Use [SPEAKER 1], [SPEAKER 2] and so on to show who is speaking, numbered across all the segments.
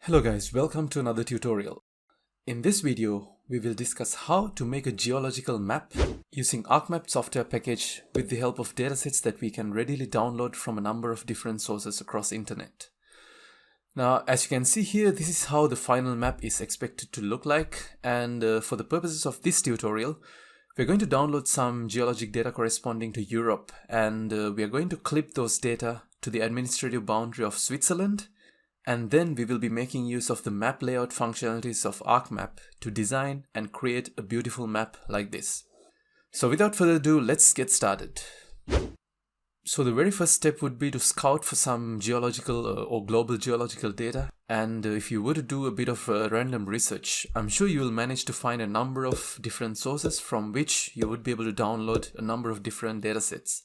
[SPEAKER 1] Hello guys, welcome to another tutorial. In this video, we will discuss how to make a geological map using ArcMap software package with the help of datasets that we can readily download from a number of different sources across internet. Now, as you can see here, this is how the final map is expected to look like, and for the purposes of this tutorial, we're going to download some geologic data corresponding to Europe, and we are going to clip those data to the administrative boundary of Switzerland. And then we will be making use of the map layout functionalities of ArcMap to design and create a beautiful map like this. So without further ado, let's get started. So the very first step would be to scout for some geological or global geological data. And if you were to do a bit of random research, I'm sure you will manage to find a number of different sources from which you would be able to download a number of different datasets.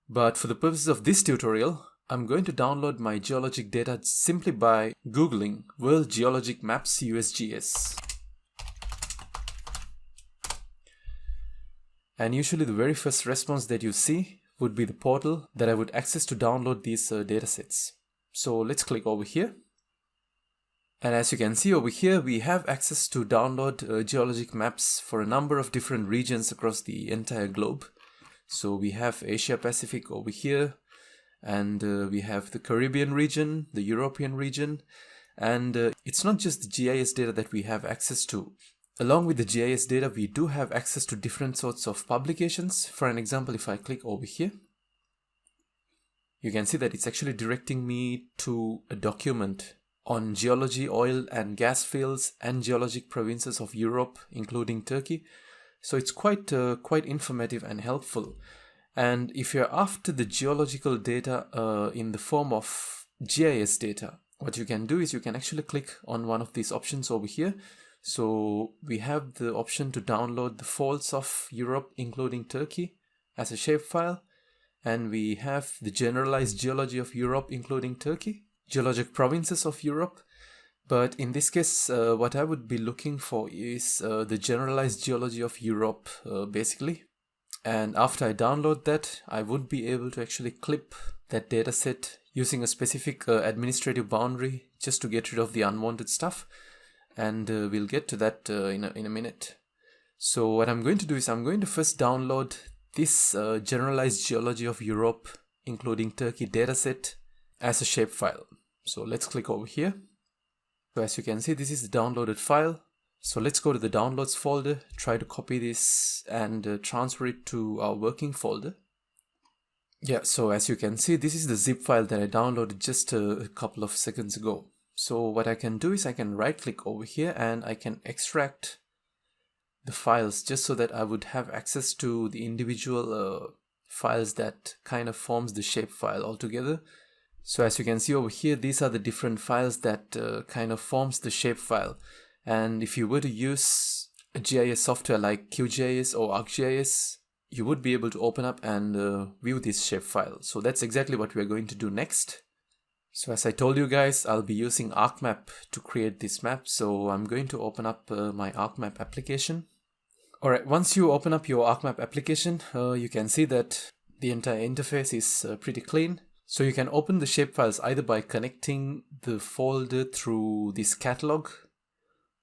[SPEAKER 1] But for the purposes of this tutorial, I'm going to download my geologic data simply by googling World Geologic Maps USGS. And usually the very first response that you see would be the portal that I would access to download these datasets. So let's click over here. And as you can see over here, we have access to download geologic maps for a number of different regions across the entire globe. So we have Asia Pacific over here. And we have the Caribbean region, the European region, and it's not just the GIS data that we have access to. Along with the GIS data, we do have access to different sorts of publications. For an example, if I click over here, you can see that it's actually directing me to a document on geology, oil and gas fields and geologic provinces of Europe, including Turkey. So it's quite informative and helpful. And if you're after the geological data in the form of GIS data, what you can do is you can actually click on one of these options over here. So we have the option to download the faults of Europe, including Turkey, as a shapefile. And we have the generalized geology of Europe, including Turkey, geologic provinces of Europe. But in this case, what I would be looking for is the generalized geology of Europe, basically. And after I download that, I would be able to actually clip that dataset using a specific administrative boundary just to get rid of the unwanted stuff. And we'll get to that in a minute. So what I'm going to do is I'm going to first download this generalized geology of Europe, including Turkey dataset as a shapefile. So let's click over here. So as you can see, this is the downloaded file. So let's go to the downloads folder, try to copy this and transfer it to our working folder. Yeah, so as you can see, this is the zip file that I downloaded just a couple of seconds ago. So what I can do is I can right click over here and I can extract the files just so that I would have access to the individual files that kind of forms the shapefile altogether. So as you can see over here, these are the different files that kind of forms the shapefile. And if you were to use a GIS software like QGIS or ArcGIS, you would be able to open up and view this shapefile. So that's exactly what we're going to do next. So as I told you guys, I'll be using ArcMap to create this map. So I'm going to open up my ArcMap application. Alright, once you open up your ArcMap application, you can see that the entire interface is pretty clean. So you can open the shapefiles either by connecting the folder through this catalog,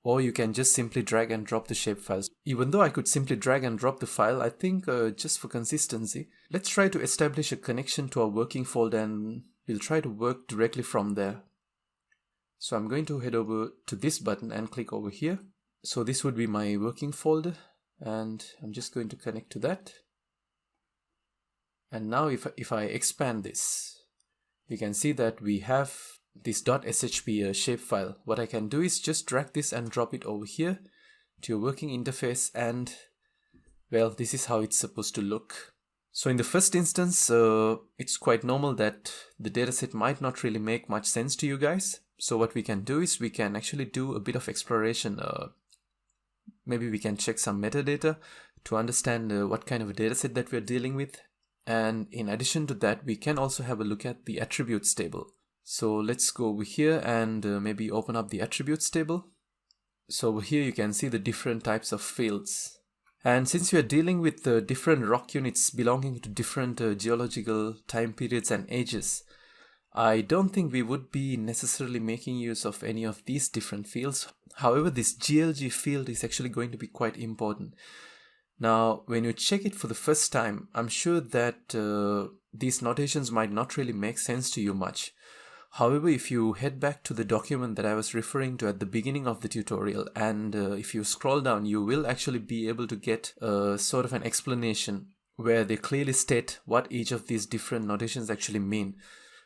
[SPEAKER 1] or you can just simply drag and drop the shapefiles. Even though I could simply drag and drop the file, I think just for consistency, let's try to establish a connection to our working folder and we'll try to work directly from there. So I'm going to head over to this button and click over here. So this would be my working folder and I'm just going to connect to that. And now if I expand this, you can see that we have this .shp shapefile. What I can do is just drag this and drop it over here to your working interface and well, this is how it's supposed to look. So in the first instance, it's quite normal that the dataset might not really make much sense to you guys. So what we can do is we can actually do a bit of exploration. Maybe we can check some metadata to understand what kind of a dataset that we're dealing with. And in addition to that, we can also have a look at the attributes table. So let's go over here and maybe open up the attributes table. So over here you can see the different types of fields. And since we are dealing with different rock units belonging to different geological time periods and ages, I don't think we would be necessarily making use of any of these different fields. However, this GLG field is actually going to be quite important. Now, when you check it for the first time, I'm sure that these notations might not really make sense to you much. However, if you head back to the document that I was referring to at the beginning of the tutorial, and if you scroll down, you will actually be able to get sort of an explanation where they clearly state what each of these different notations actually mean.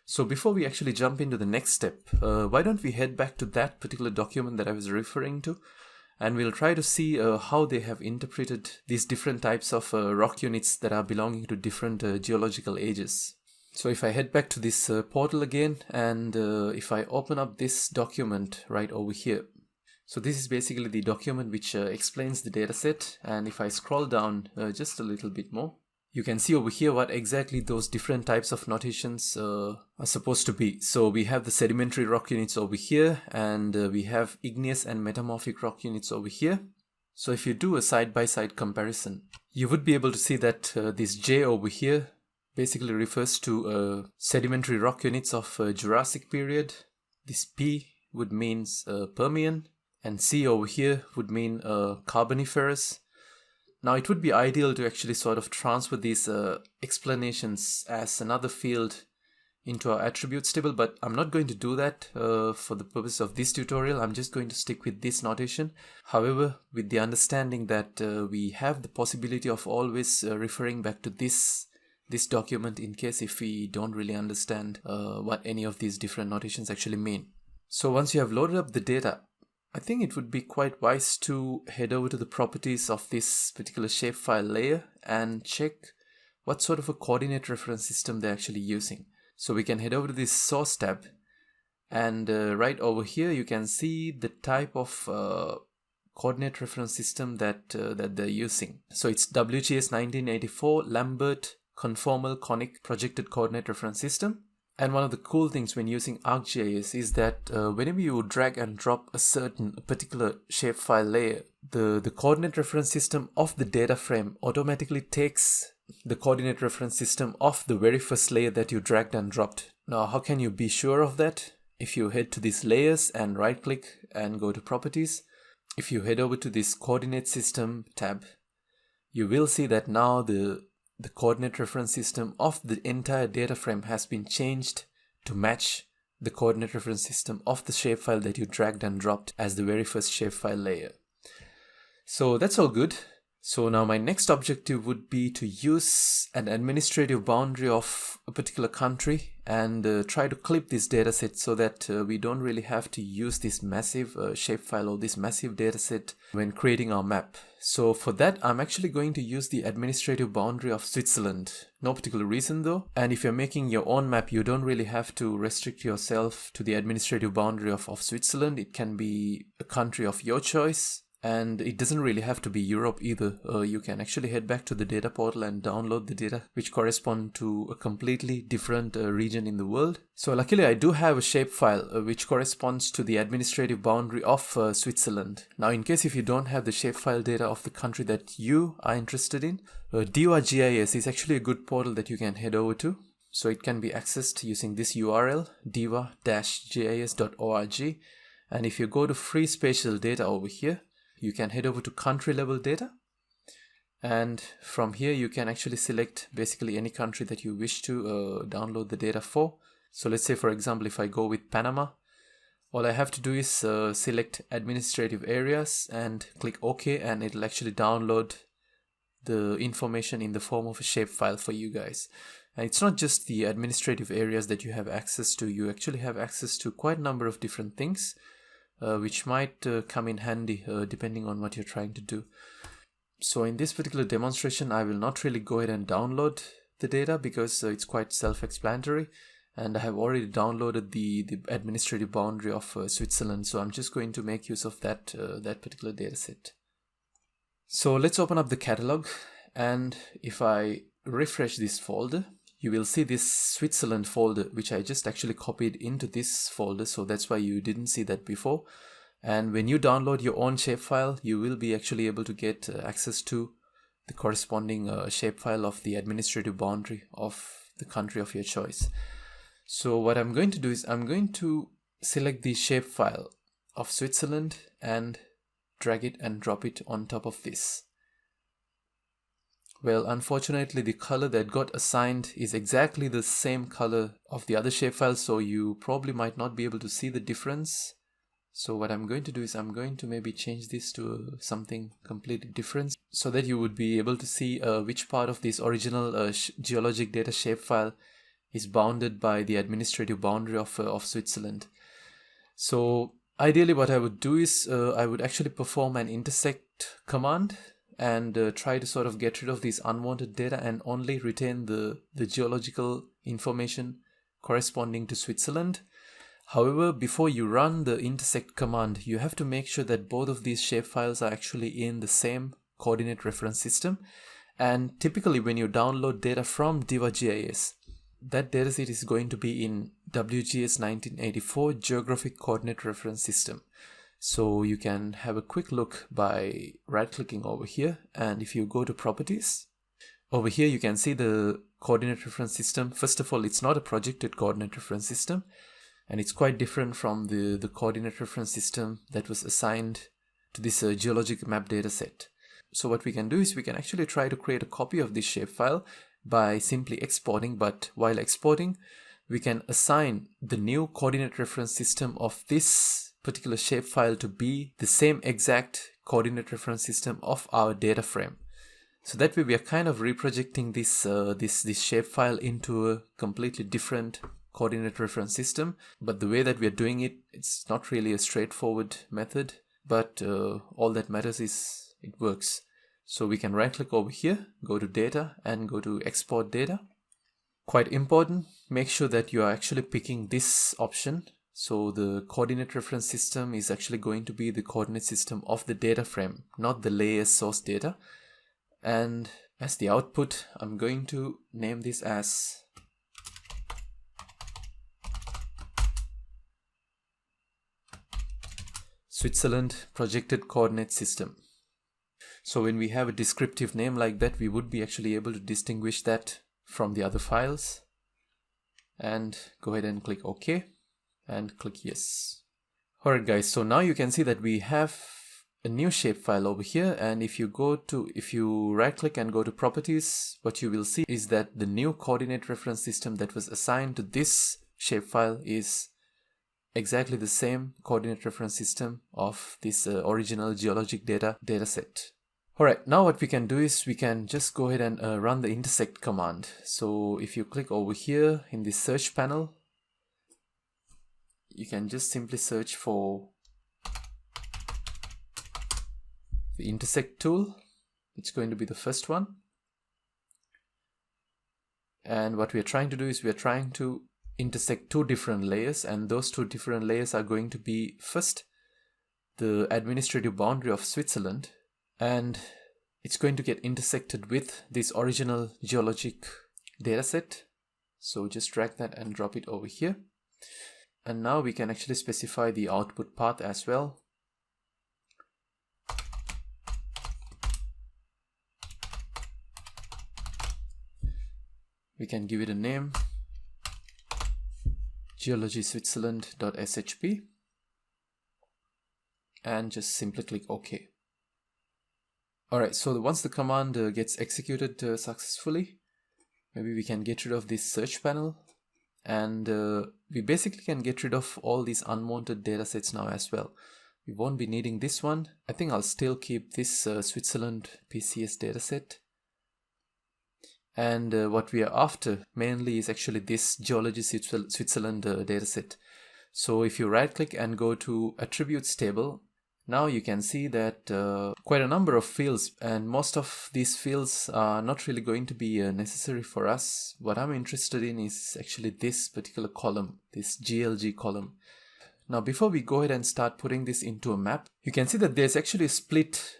[SPEAKER 1] So before we actually jump into the next step, why don't we head back to that particular document that I was referring to, and we'll try to see how they have interpreted these different types of rock units that are belonging to different geological ages. So if I head back to this portal again, and if I open up this document right over here. So this is basically the document which explains the dataset, and if I scroll down just a little bit more, you can see over here what exactly those different types of notations are supposed to be. So we have the sedimentary rock units over here, and we have igneous and metamorphic rock units over here. So if you do a side-by-side comparison, you would be able to see that this J over here basically refers to sedimentary rock units of Jurassic period. This P would mean Permian, and C over here would mean Carboniferous. Now it would be ideal to actually sort of transfer these explanations as another field into our attributes table, but I'm not going to do that for the purpose of this tutorial. I'm just going to stick with this notation. However, with the understanding that we have the possibility of always referring back to this document in case if we don't really understand what any of these different notations actually mean. So once you have loaded up the data, I think it would be quite wise to head over to the properties of this particular shapefile layer and check what sort of a coordinate reference system they're actually using. So we can head over to this source tab, and right over here you can see the type of coordinate reference system that they're using. So it's WGS 1984 Lambert Conformal Conic Projected Coordinate Reference System. And one of the cool things when using ArcGIS is that whenever you drag and drop a particular shapefile layer, the coordinate reference system of the data frame automatically takes the coordinate reference system of the very first layer that you dragged and dropped. Now, how can you be sure of that? If you head to these layers and right click and go to properties, if you head over to this coordinate system tab, you will see that now the coordinate reference system of the entire data frame has been changed to match the coordinate reference system of the shapefile that you dragged and dropped as the very first shapefile layer. So that's all good. So now my next objective would be to use an administrative boundary of a particular country and try to clip this dataset so that we don't really have to use this massive shapefile or this massive dataset when creating our map. So for that, I'm actually going to use the administrative boundary of Switzerland. No particular reason though. And if you're making your own map, you don't really have to restrict yourself to the administrative boundary of Switzerland. It can be a country of your choice. And it doesn't really have to be Europe either. You can actually head back to the data portal and download the data which correspond to a completely different region in the world. So luckily I do have a shapefile which corresponds to the administrative boundary of Switzerland. Now in case if you don't have the shapefile data of the country that you are interested in, DivaGIS is actually a good portal that you can head over to. So it can be accessed using this URL, diva-gis.org. And if you go to free spatial data over here, you can head over to country level data, and from here you can actually select basically any country that you wish to download the data for. So let's say for example if I go with Panama, all I have to do is select administrative areas and click OK, and it'll actually download the information in the form of a shapefile for you guys. And it's not just the administrative areas that you have access to, you actually have access to quite a number of different things which might come in handy depending on what you're trying to do. So in this particular demonstration, I will not really go ahead and download the data because it's quite self-explanatory, and I have already downloaded the administrative boundary of Switzerland. So I'm just going to make use of that particular data set. So let's open up the catalog, and if I refresh this folder, you will see this Switzerland folder, which I just actually copied into this folder. So that's why you didn't see that before. And when you download your own shapefile, you will be actually able to get access to the corresponding shapefile of the administrative boundary of the country of your choice. So what I'm going to do is I'm going to select the shapefile of Switzerland and drag it and drop it on top of this. Well, unfortunately, the color that got assigned is exactly the same color of the other shapefile, so you probably might not be able to see the difference. So what I'm going to do is I'm going to maybe change this to something completely different so that you would be able to see which part of this original geologic data shapefile is bounded by the administrative boundary of Switzerland. So ideally what I would do is I would actually perform an intersect command and try to sort of get rid of these unwanted data and only retain the geological information corresponding to Switzerland. However, before you run the intersect command, you have to make sure that both of these shapefiles are actually in the same coordinate reference system. And typically when you download data from DivaGIS, that dataset is going to be in WGS 1984 Geographic Coordinate Reference System. So you can have a quick look by right-clicking over here, and if you go to Properties, over here you can see the coordinate reference system. First of all, it's not a projected coordinate reference system, and it's quite different from the coordinate reference system that was assigned to this geologic map dataset. So what we can do is we can actually try to create a copy of this shapefile by simply exporting, but while exporting, we can assign the new coordinate reference system of this particular shapefile to be the same exact coordinate reference system of our data frame. So that way we are kind of reprojecting this shapefile into a completely different coordinate reference system, but the way that we are doing it, it's not really a straightforward method, but all that matters is it works. So we can right click over here, go to data and go to export data. Quite important, make sure that you are actually picking this option. So the coordinate reference system is actually going to be the coordinate system of the data frame, not the layer source data. And as the output, I'm going to name this as Switzerland Projected Coordinate System. So when we have a descriptive name like that, we would be actually able to distinguish that from the other files. And go ahead and click OK and click yes. Alright guys, so now you can see that we have a new shapefile over here, and if you right click and go to properties, what you will see is that the new coordinate reference system that was assigned to this shapefile is exactly the same coordinate reference system of this original geologic dataset. Alright, now what we can do is we can just go ahead and run the intersect command. So if you click over here in the search panel, you can just simply search for the intersect tool. It's going to be the first one. And what we are trying to do is we are trying to intersect two different layers, and those two different layers are going to be first the administrative boundary of Switzerland, and it's going to get intersected with this original geologic dataset. So just drag that and drop it over here. And now we can actually specify the output path as well. We can give it a name, geologyswitzerland.shp, and just simply click OK. Alright, so once the command gets executed successfully, maybe we can get rid of this search panel, and we basically can get rid of all these unwanted datasets now as well. We won't be needing this one. I think I'll still keep this Switzerland PCS dataset. And what we are after mainly is actually this Geology Switzerland dataset. So if you right click and go to attributes table, now you can see that quite a number of fields, and most of these fields are not really going to be necessary for us. What I'm interested in is actually this particular column, this GLG column. Now before we go ahead and start putting this into a map, you can see that there's actually a split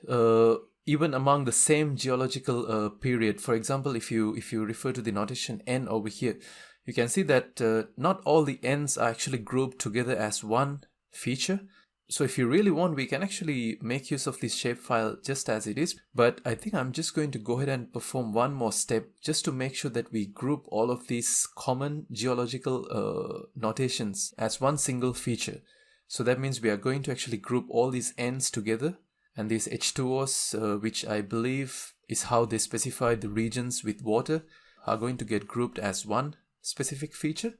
[SPEAKER 1] even among the same geological period. For example, if you refer to the notation N over here, you can see that not all the N's are actually grouped together as one feature. So if you really want, we can actually make use of this shapefile just as it is, but I think I'm just going to go ahead and perform one more step just to make sure that we group all of these common geological notations as one single feature. So that means we are going to actually group all these ends together, and these H2Os, which I believe is how they specify the regions with water, are going to get grouped as one specific feature,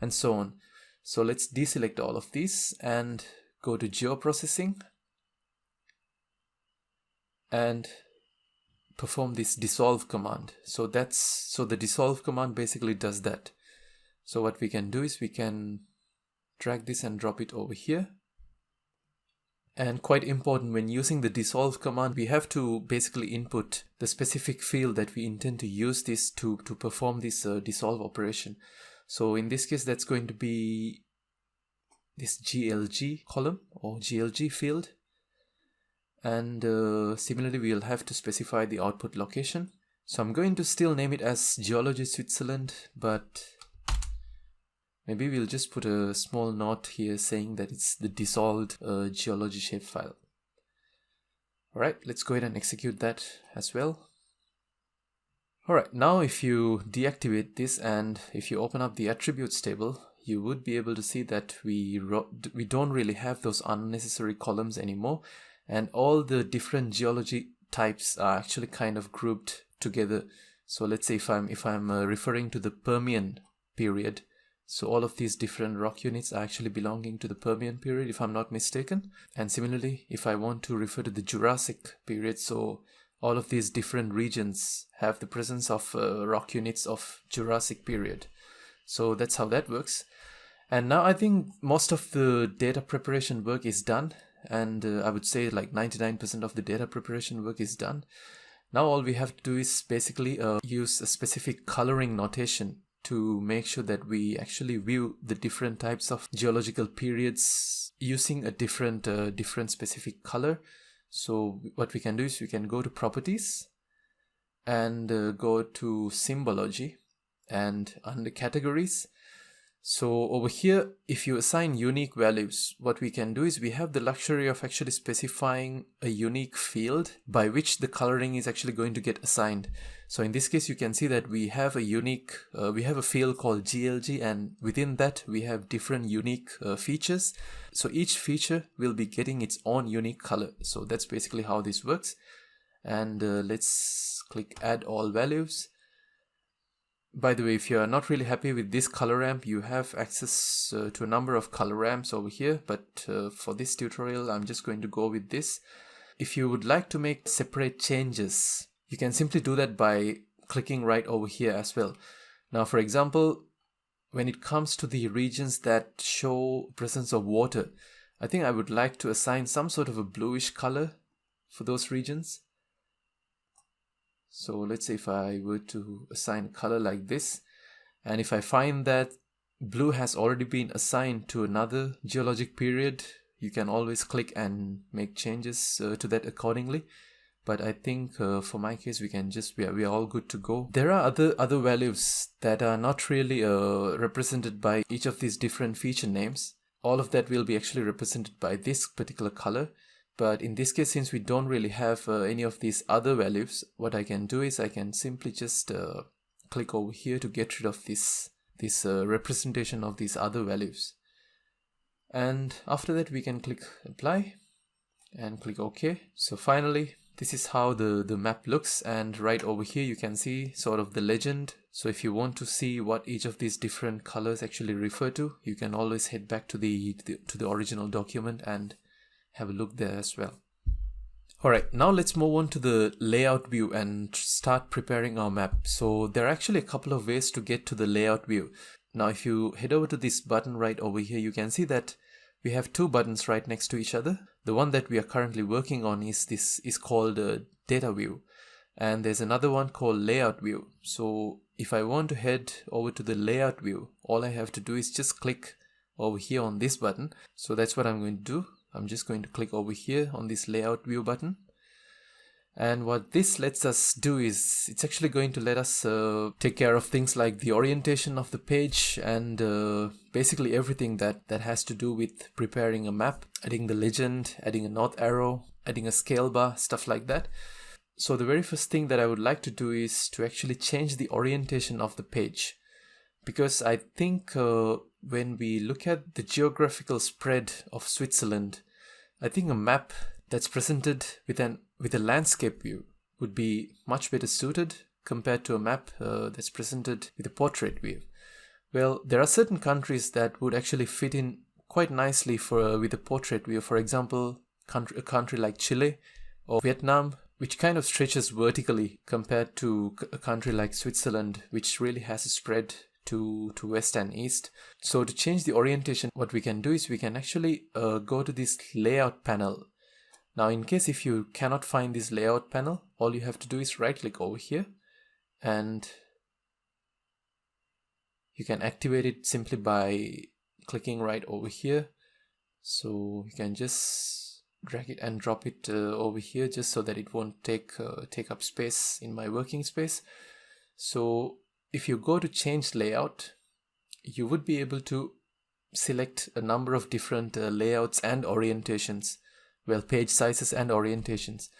[SPEAKER 1] and so on. So let's deselect all of these and go to geoprocessing and perform this dissolve command. So the dissolve command basically does that. So what we can do is we can drag this and drop it over here. And quite important, when using the dissolve command, we have to basically input the specific field that we intend to use this to perform this dissolve operation. So in this case, that's going to be this GLG column or GLG field. And similarly, we'll have to specify the output location. So I'm going to still name it as Geology Switzerland, but maybe we'll just put a small note here saying that it's the dissolved geology shapefile. Alright, let's go ahead and execute that as well. Alright, now if you deactivate this and if you open up the attributes table, you would be able to see that we don't really have those unnecessary columns anymore, and all the different geology types are actually kind of grouped together. So let's say if I'm referring to the Permian period, so all of these different rock units are actually belonging to the Permian period, if I'm not mistaken. And similarly, if I want to refer to the Jurassic period, so all of these different regions have the presence of rock units of Jurassic period. So that's how that works. And now I think most of the data preparation work is done. And I would say like 99% of the data preparation work is done. Now all we have to do is basically use a specific coloring notation to make sure that we actually view the different types of geological periods using a different specific color. So what we can do is we can go to properties and go to symbology, and under categories. So over here, if you assign unique values, what we can do is we have the luxury of actually specifying a unique field by which the coloring is actually going to get assigned. So in this case, you can see that we have a unique, we have a field called GLG, and within that we have different unique features. So each feature will be getting its own unique color. So that's basically how this works. And let's click add all values. By the way, if you are not really happy with this color ramp, you have access to a number of color ramps over here, but for this tutorial I'm just going to go with this. If you would like to make separate changes, you can simply do that by clicking right over here as well. Now for example, when it comes to the regions that show presence of water, I think I would like to assign some sort of a bluish color for those regions. So let's say if I were to assign a color like this, and if I find that blue has already been assigned to another geologic period, you can always click and make changes to that accordingly. But I think for my case, we are all good to go. There are other values that are not really represented by each of these different feature names. All of that will be actually represented by this particular color. But in this case, since we don't really have any of these other values, what I can do is I can simply just click over here to get rid of this representation of these other values. And after that, we can click apply and click OK. So finally, this is how the map looks, and right over here you can see sort of the legend. So if you want to see what each of these different colors actually refer to, you can always head back to the original document and have a look there as well. Alright, now let's move on to the layout view and start preparing our map. So there are actually a couple of ways to get to the layout view. Now if you head over to this button right over here, you can see that we have two buttons right next to each other. The one that we are currently working on is called data view, and there's another one called layout view. So if I want to head over to the layout view, all I have to do is just click over here on this button. So that's what I'm going to do. I'm just going to click over here on this layout view button. And what this lets us do is it's actually going to let us take care of things like the orientation of the page and basically everything that has to do with preparing a map, adding the legend, adding a north arrow, adding a scale bar, stuff like that. So the very first thing that I would like to do is to actually change the orientation of the page, because I think when we look at the geographical spread of Switzerland, I think a map that's presented with a landscape view would be much better suited compared to a map that's presented with a portrait view. Well, there are certain countries that would actually fit in quite nicely with a portrait view. For example, a country like Chile or Vietnam, which kind of stretches vertically compared to a country like Switzerland, which really has a spread to west and east. So to change the orientation, what we can do is we can actually go to this layout panel. Now, in case if you cannot find this layout panel, all you have to do is right click over here and you can activate it simply by clicking right over here. So you can just drag it and drop it over here just so that it won't take up space in my working space. So if you go to change layout, you would be able to select a number of different layouts and orientations. Well, page sizes and orientations.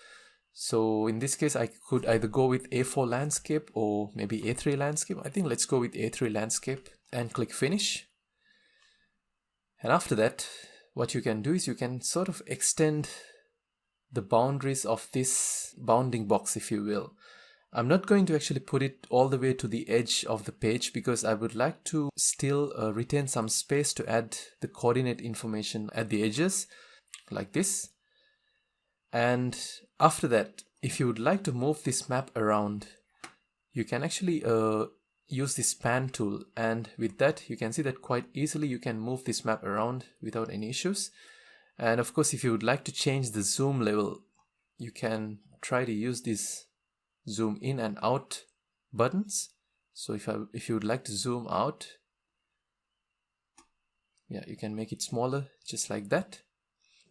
[SPEAKER 1] So in this case, I could either go with A4 landscape or maybe A3 landscape. I think let's go with A3 landscape and click finish. And after that, what you can do is you can sort of extend the boundaries of this bounding box, if you will. I'm not going to actually put it all the way to the edge of the page because I would like to still retain some space to add the coordinate information at the edges, like this. And after that, if you would like to move this map around, you can actually use the span tool, and with that you can see that quite easily you can move this map around without any issues. And of course, if you would like to change the zoom level, you can try to use these zoom in and out buttons. So if you would like to zoom out, yeah, you can make it smaller just like that.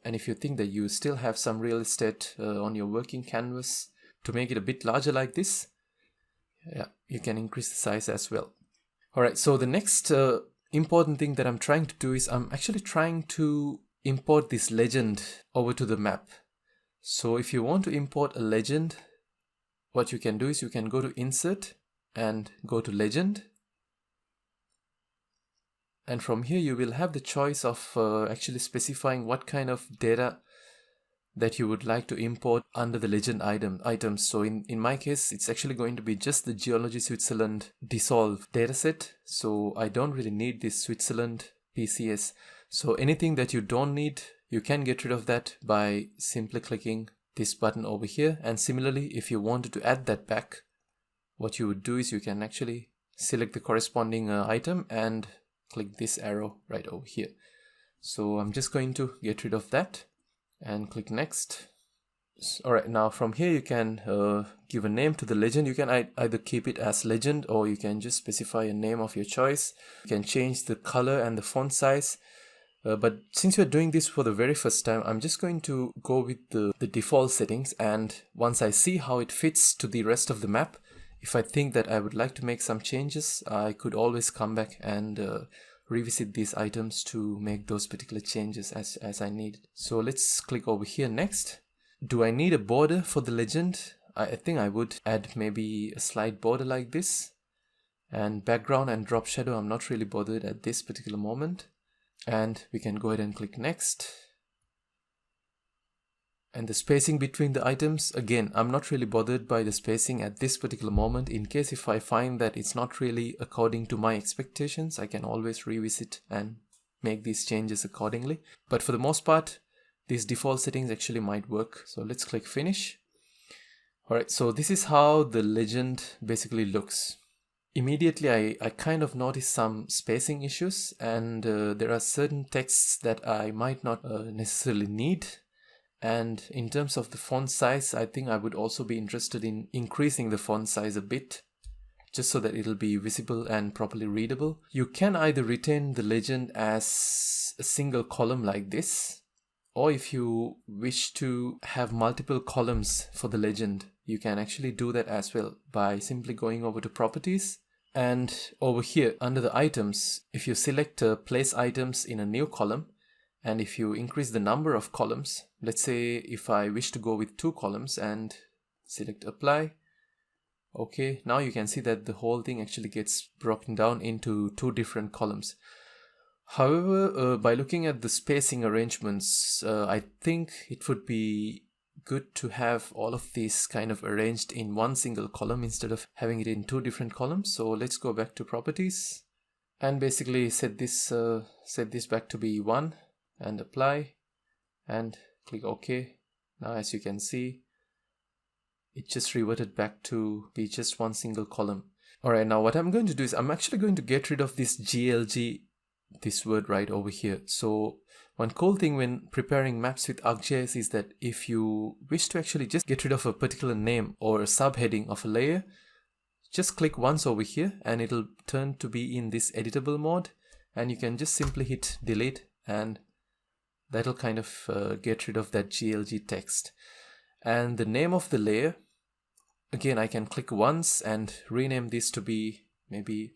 [SPEAKER 1] And if you think that you still have some real estate on your working canvas to make it a bit larger like this, yeah, you can increase the size as well. Alright, so the next important thing that I'm trying to do is I'm actually trying to import this legend over to the map. So if you want to import a legend, what you can do is you can go to Insert and go to Legend. And from here you will have the choice of actually specifying what kind of data that you would like to import under the legend items. So in my case, it's actually going to be just the Geology Switzerland dissolve dataset. So I don't really need this Switzerland PCS. So anything that you don't need, you can get rid of that by simply clicking this button over here. And similarly, if you wanted to add that back, what you would do is you can actually select the corresponding item and click this arrow right over here. So I'm just going to get rid of that and click next. Alright, now from here you can give a name to the legend. You can either keep it as legend or you can just specify a name of your choice. You can change the color and the font size. But since we're doing this for the very first time, I'm just going to go with the default settings, and once I see how it fits to the rest of the map, if I think that I would like to make some changes, I could always come back and revisit these items to make those particular changes as I need. So let's click over here next. Do I need a border for the legend? I think I would add maybe a slight border like this. And background and drop shadow, I'm not really bothered at this particular moment. And we can go ahead and click next. And the spacing between the items, again, I'm not really bothered by the spacing at this particular moment. In case if I find that it's not really according to my expectations, I can always revisit and make these changes accordingly. But for the most part, these default settings actually might work. So let's click finish. Alright, so this is how the legend basically looks. Immediately I kind of noticed some spacing issues, and there are certain texts that I might not necessarily need. And in terms of the font size, I think I would also be interested in increasing the font size a bit, just so that it'll be visible and properly readable. You can either retain the legend as a single column like this, Or if you wish to have multiple columns for the legend, you can actually do that as well by simply going over to properties. And over here under the items, if you select place items in a new column, and if you increase the number of columns, let's say if I wish to go with 2 columns and select apply. Okay, now you can see that the whole thing actually gets broken down into 2 different columns. However, by looking at the spacing arrangements, I think it would be good to have all of these kind of arranged in one single column instead of having it in 2 different columns. So let's go back to properties and basically set this back to be 1 and apply and click OK. Now as you can see, it just reverted back to be just one single column. Alright, now what I'm going to do is I'm actually going to get rid of this GLG, this word right over here. So one cool thing when preparing maps with ArcGIS is that if you wish to actually just get rid of a particular name or a subheading of a layer, just click once over here and it'll turn to be in this editable mode, and you can just simply hit delete and that'll kind of get rid of that GLG text. And the name of the layer, again, I can click once and rename this to be maybe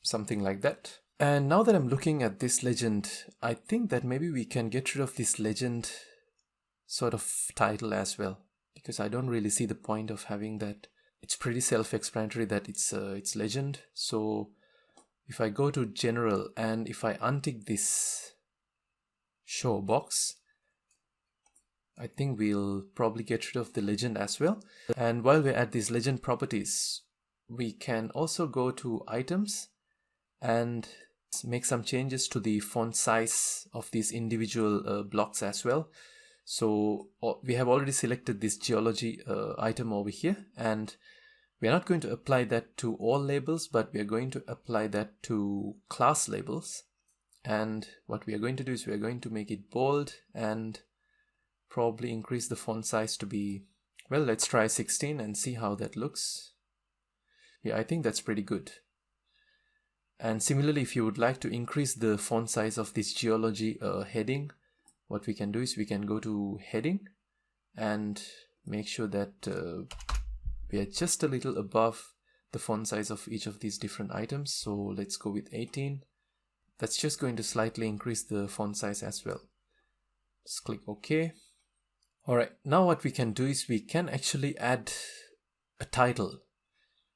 [SPEAKER 1] something like that. And now that I'm looking at this legend, I think that maybe we can get rid of this legend sort of title as well, because I don't really see the point of having that. It's pretty self-explanatory that it's legend. So if I go to general and if I untick this show box, I think we'll probably get rid of the legend as well. And while we're at these legend properties, we can also go to items and make some changes to the font size of these individual blocks as well. So we have already selected this geology item over here, and we are not going to apply that to all labels, but we are going to apply that to class labels. And what we are going to do is we are going to make it bold and probably increase the font size to be, well, let's try 16 and see how that looks. Yeah, I think that's pretty good. And similarly, if you would like to increase the font size of this geology heading, what we can do is we can go to heading and make sure that we are just a little above the font size of each of these different items. So let's go with 18. That's just going to slightly increase the font size as well. Just click OK. Alright, now what we can do is we can actually add a title.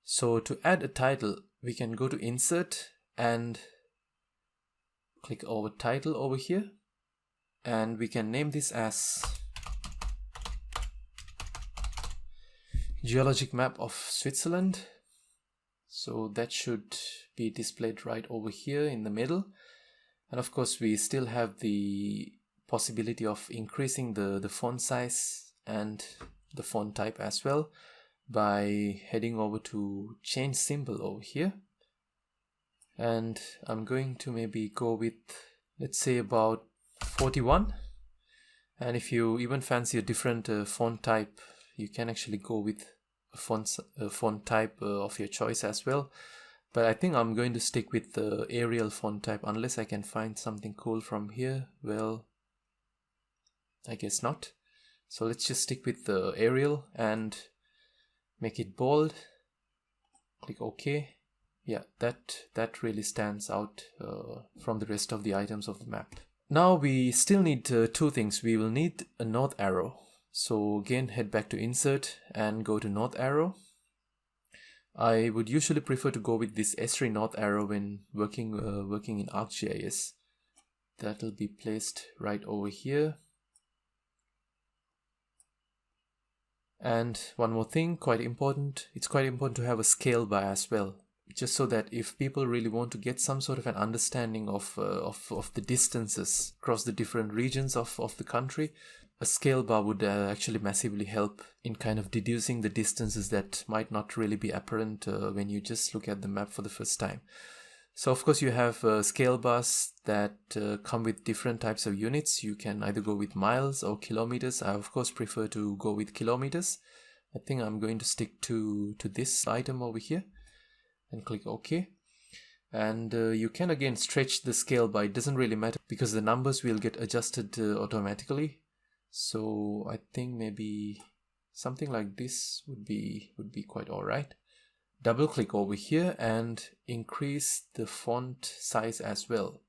[SPEAKER 1] So to add a title, we can go to insert and click over title over here, and we can name this as Geologic Map of Switzerland. So that should be displayed right over here in the middle. And of course we still have the possibility of increasing the font size and the font type as well by heading over to change symbol over here. And I'm going to maybe go with, let's say, about 41. And if you even fancy a different font type, you can actually go with a font type of your choice as well. But I think I'm going to stick with the Arial font type unless I can find something cool from here. Well, I guess not. So let's just stick with the Arial and make it bold. Click OK. Yeah, that really stands out from the rest of the items of the map. Now we still need 2 things. We will need a north arrow. So again, head back to insert and go to north arrow. I would usually prefer to go with this S3 north arrow when working in ArcGIS. That'll be placed right over here. And one more thing, quite important, it's quite important to have a scale bar as well, just so that if people really want to get some sort of an understanding of the distances across the different regions of the country, a scale bar would actually massively help in kind of deducing the distances that might not really be apparent when you just look at the map for the first time. So of course you have scale bars that come with different types of units. You can either go with miles or kilometers. I of course prefer to go with kilometers. I think I'm going to stick to this item over here and click OK. And you can again stretch the scale, but it doesn't really matter because the numbers will get adjusted automatically. So I think maybe something like this would be quite alright. Double click over here and increase the font size as well.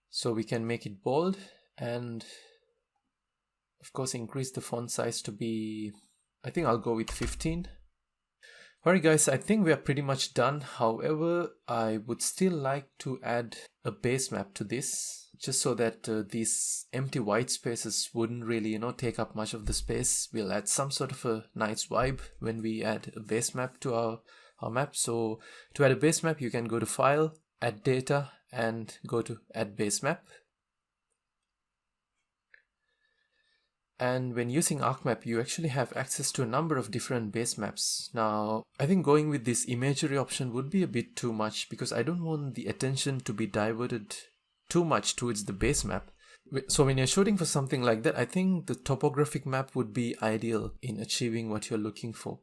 [SPEAKER 1] So we can make it bold and of course increase the font size to be, I think I'll go with 15. Alright guys, I think we are pretty much done. However, I would still like to add a base map to this, just so that these empty white spaces wouldn't really, take up much of the space. We'll add some sort of a nice vibe when we add a base map to our map. So to add a base map, you can go to File, Add Data, and go to Add Base Map. And when using ArcMap, you actually have access to a number of different base maps. Now, I think going with this imagery option would be a bit too much because I don't want the attention to be diverted too much towards the base map. So when you're shooting for something like that, I think the topographic map would be ideal in achieving what you're looking for.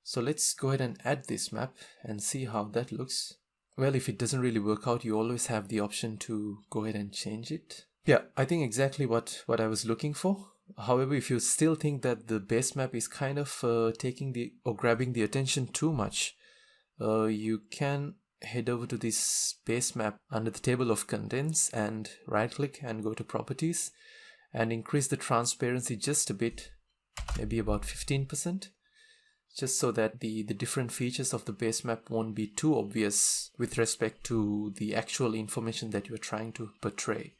[SPEAKER 1] So let's go ahead and add this map and see how that looks. Well, if it doesn't really work out, you always have the option to go ahead and change it. Yeah, I think exactly what I was looking for. However, if you still think that the base map is kind of grabbing the attention too much, you can head over to this base map under the table of contents and right click and go to properties and increase the transparency just a bit, maybe about 15%, just so that the different features of the base map won't be too obvious with respect to the actual information that you're trying to portray.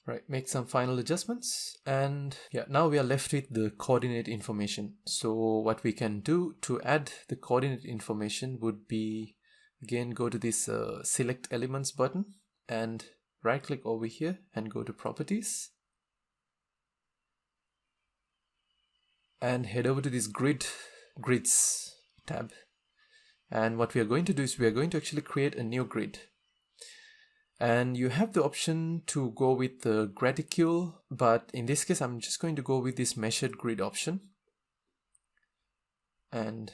[SPEAKER 1] Right, make some final adjustments and yeah, now we are left with the coordinate information. So what we can do to add the coordinate information would be, again, go to this select elements button and right click over here and go to properties and head over to this grids tab. And what we are going to do is we are going to actually create a new grid. And you have the option to go with the graticule, but in this case I'm just going to go with this measured grid option and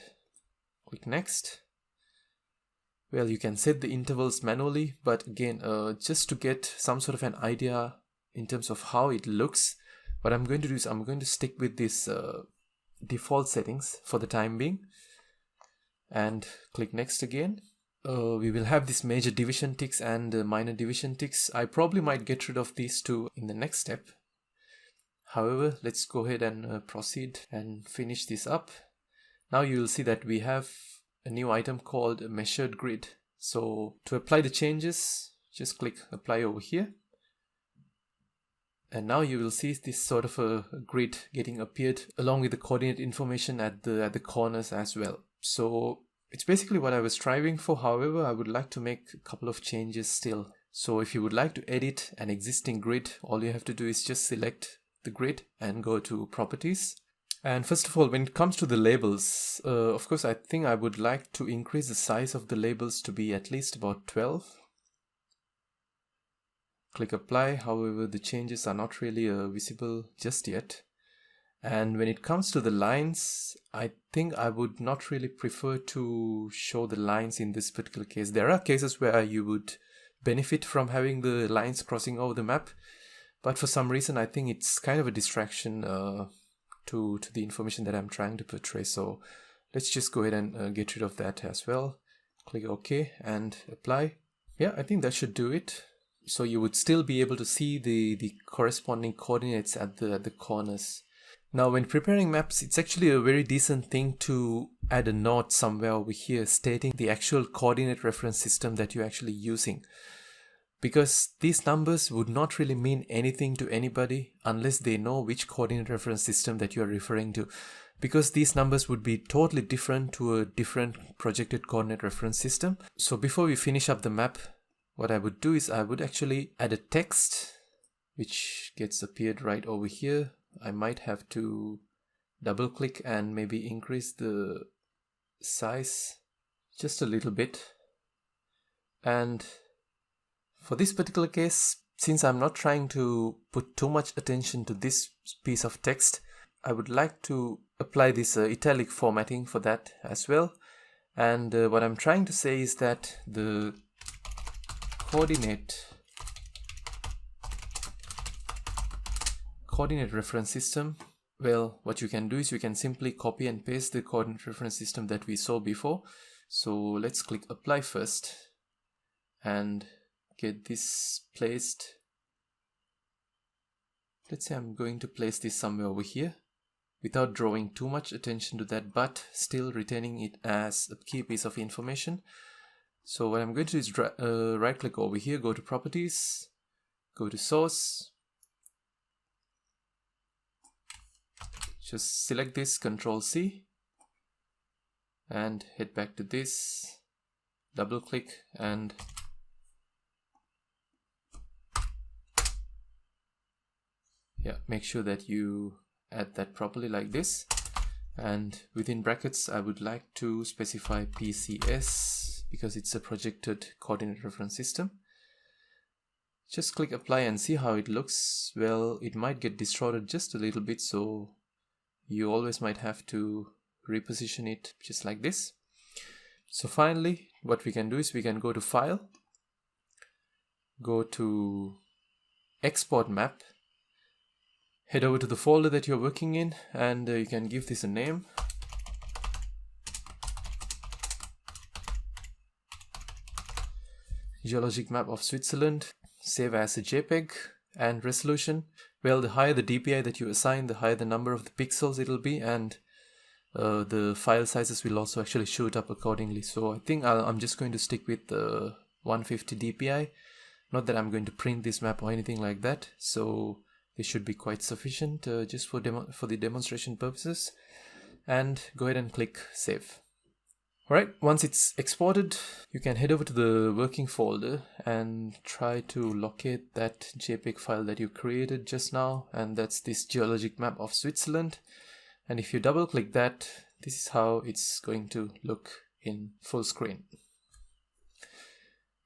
[SPEAKER 1] click next. Well, you can set the intervals manually, but again, just to get some sort of an idea in terms of how it looks, what I'm going to do is I'm going to stick with this default settings for the time being and click next again. We will have this major division ticks and minor division ticks. I probably might get rid of these two in the next step. However, let's go ahead and proceed and finish this up. Now you will see that we have a new item called measured grid. So to apply the changes, just click apply over here. And now you will see this sort of a grid getting appeared along with the coordinate information at the corners as well. So it's basically what I was striving for. However, I would like to make a couple of changes still. So if you would like to edit an existing grid, all you have to do is just select the grid and go to properties. And first of all, when it comes to the labels, of course, I think I would like to increase the size of the labels to be at least about 12. Click apply. However, the changes are not really visible just yet. And when it comes to the lines, I think I would not really prefer to show the lines in this particular case. There are cases where you would benefit from having the lines crossing over the map, but for some reason I think it's kind of a distraction to the information that I'm trying to portray. So let's just go ahead and get rid of that as well. Click OK and apply. Yeah, I think that should do it. So you would still be able to see the corresponding coordinates at the corners. Now, when preparing maps, it's actually a very decent thing to add a note somewhere over here stating the actual coordinate reference system that you're actually using. Because these numbers would not really mean anything to anybody unless they know which coordinate reference system that you're referring to. Because these numbers would be totally different to a different projected coordinate reference system. So before we finish up the map, what I would do is I would actually add a text which gets appeared right over here. I might have to double click and maybe increase the size just a little bit. And for this particular case, since I'm not trying to put too much attention to this piece of text, I would like to apply this italic formatting for that as well. And what I'm trying to say is that the coordinate reference system. Well, what you can do is you can simply copy and paste the coordinate reference system that we saw before. So let's click apply first and get this placed. Let's say I'm going to place this somewhere over here without drawing too much attention to that, but still retaining it as a key piece of information. So what I'm going to do is right click over here, go to properties, go to source, just select this, Control C, and head back to this, double click, and yeah, make sure that you add that properly like this. And within brackets I would like to specify PCS because it's a projected coordinate reference system. Just click apply and see how it looks. Well, it might get distorted just a little bit, so you always might have to reposition it just like this. So finally what we can do is we can go to File, go to Export Map, head over to the folder that you're working in, and you can give this a name. Geologic map of Switzerland. Save as a JPEG. And resolution. Well, the higher the DPI that you assign, the higher the number of the pixels it'll be, and the file sizes will also actually shoot up accordingly. So I think I'm just going to stick with the 150 DPI. Not that I'm going to print this map or anything like that. So this should be quite sufficient just for the demonstration purposes. And go ahead and click save. Alright, once it's exported, you can head over to the working folder and try to locate that JPEG file that you created just now, and that's this geologic map of Switzerland. And if you double click that, this is how it's going to look in full screen.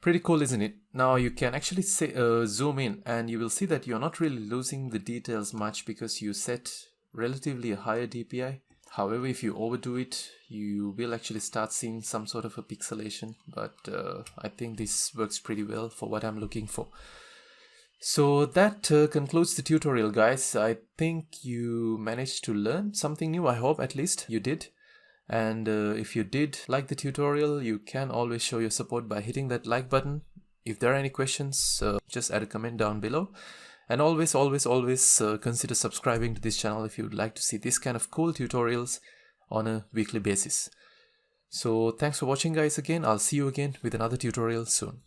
[SPEAKER 1] Pretty cool, isn't it? Now you can actually zoom in and you will see that you're not really losing the details much because you set relatively a higher DPI. However, if you overdo it, you will actually start seeing some sort of a pixelation, but I think this works pretty well for what I'm looking for. So that concludes the tutorial, guys. I think you managed to learn something new. I hope at least you did. And if you did like the tutorial, you can always show your support by hitting that like button. If there are any questions, just add a comment down below. And always consider subscribing to this channel if you would like to see this kind of cool tutorials on a weekly basis. So thanks for watching, guys. Again, I'll see you again with another tutorial soon.